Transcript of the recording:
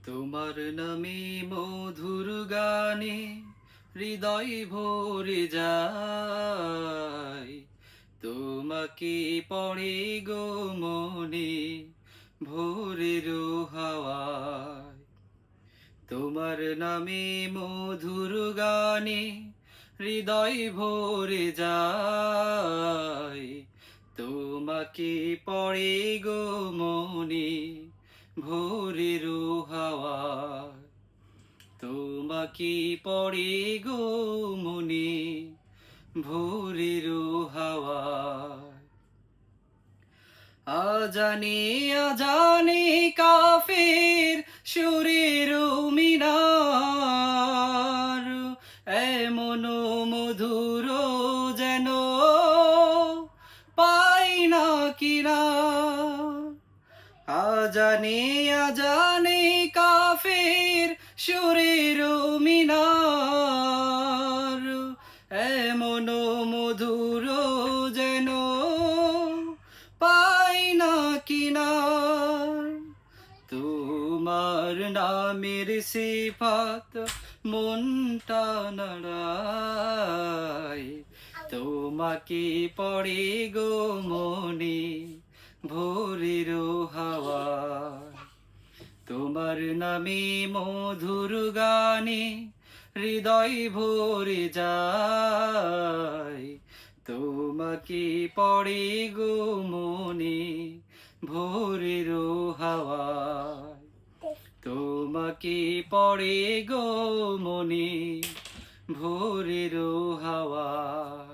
তোমার নামে মধুর গানে হৃদয় ভরে যায়। তোমাকে পড়ে গো মনে ভোরের হাওয়ায়। তোমার নামে মধুর গানে হৃদয় ভরে যায়। তোমাকে পড়ে গো মনে ভোরের হাওয়ায়। তোমাকে পড়ে গো মনে ভোরের হাওয়ায়। আজানে আজানে কাফের সুরের মিনার, এমন মধুর যেন পাই না কিনার। আজানে আজানে কাফের সুরের মিনার, এমন মধুর যেন পাই না কিনার। তোমার নামের সিফাত মনটা নাড়ায়। তোমাকে পড়ে গো মনে ভোরের হাওয়ায়। তোমার নামে মধুর গানে হৃদয় ভরে যায়। তোমাকে পড়ে গো মনে ভোরের হাওয়ায়। তোমাকে পড়ে গো মনে ভোরের হাওয়ায়।